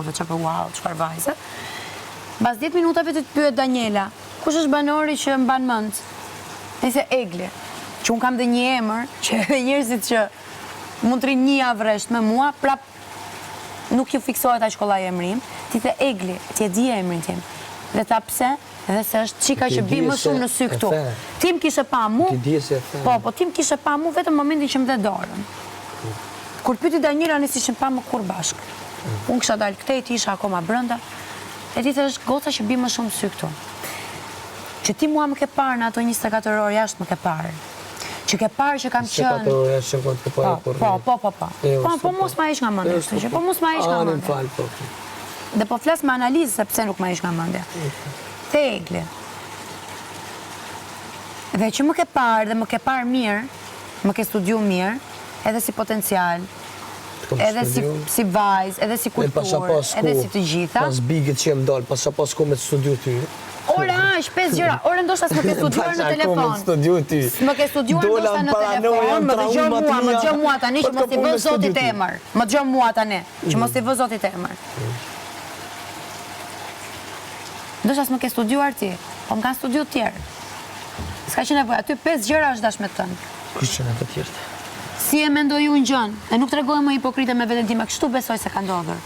dhe që për wow, qëfar vajze. Bas 10 minutave të pyet Daniela, kush është banori që më ban mënd? E se Egli, që unë kam dhe një emër, që edhe njerëzit që mund të rinë një avresht me mua, prap nuk ju fiksohet a shkolla e emrim, ti the Egli, ti e di emrin tim. Dhe ta pse, dhe se është qika që bi më shumë në sy këtu. Tim kishe pa mu, po tim kishe pa mu vetëm momentin që më dhe dorën. Kur pyti Daniela nësi që më pa më kur bashkë. Unë kësha dalë këtej, ti isha akoma brënda, e ti të është goca që bi më shumë sy këtu. Që ti mua më ke parë në ato 24 orë jashtë më ke parë. Që ke parë që kam qënë... 24 orë jashtë që këtë ke parë Po mos ma ish nga mëndje. Po mos ma ish nga mëndje. Dhe po flas me analizë se pse nuk ma ish nga mëndje. The Egli. Dhe që më ke parë dhe më ke parë mirë, më ke studiu mirë, edhe si potencial, edhe si vajzë, edhe si kulturë, edhe si të gjitha. Pas bigit që jem dalë, pas pas ku me të studiu ty. Ora, shpes gjëra. Ora ndoshta s'më ke studiuar në telefon. S'më ke studiuar ndoshta në telefon, më dëgjon mua tani që mos i vë zotit emër. Më dëgjon mua tani që mos i vë zotit emër. Ndoshta s'më ke studiuar ti, po më kanë studiu tjerë. S'ka që nevojë, aty 5 gjëra është dash me tënë. Kush që në të tjerë? Si e mendoj unë gjën, e nuk tregoj më hipokrite me veten time, kështu besoj se ka ndodhur.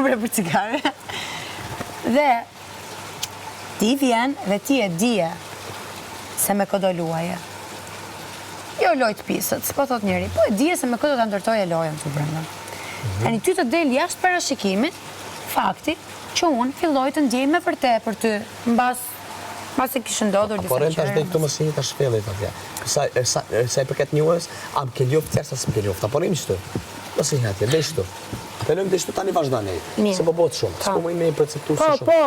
Bre për cigare. Dhe ti vjen dhe ti e dije se me këdo luaje. Jo lojt pisët, s'po thot njeri, po e dije se me këdo të ndërtoje lojën të brenda. Tani ty të del jashtë parashikimit, fakti që unë filloj të ndjej me vërte për ty, mbas e kishë ndodhur disa qërë. Por e të më sinjit është shpellit atje. Sa i përket njës, am ke ljoft tjerë sa s'ke ljoft. Apo rrim qëtu? Më sinjit atje, dhe qëtu. Apelojmë dhe qëtu tani vazhdanej. Se po botë shumë. S'po më i me i perceptu së shumë. Po,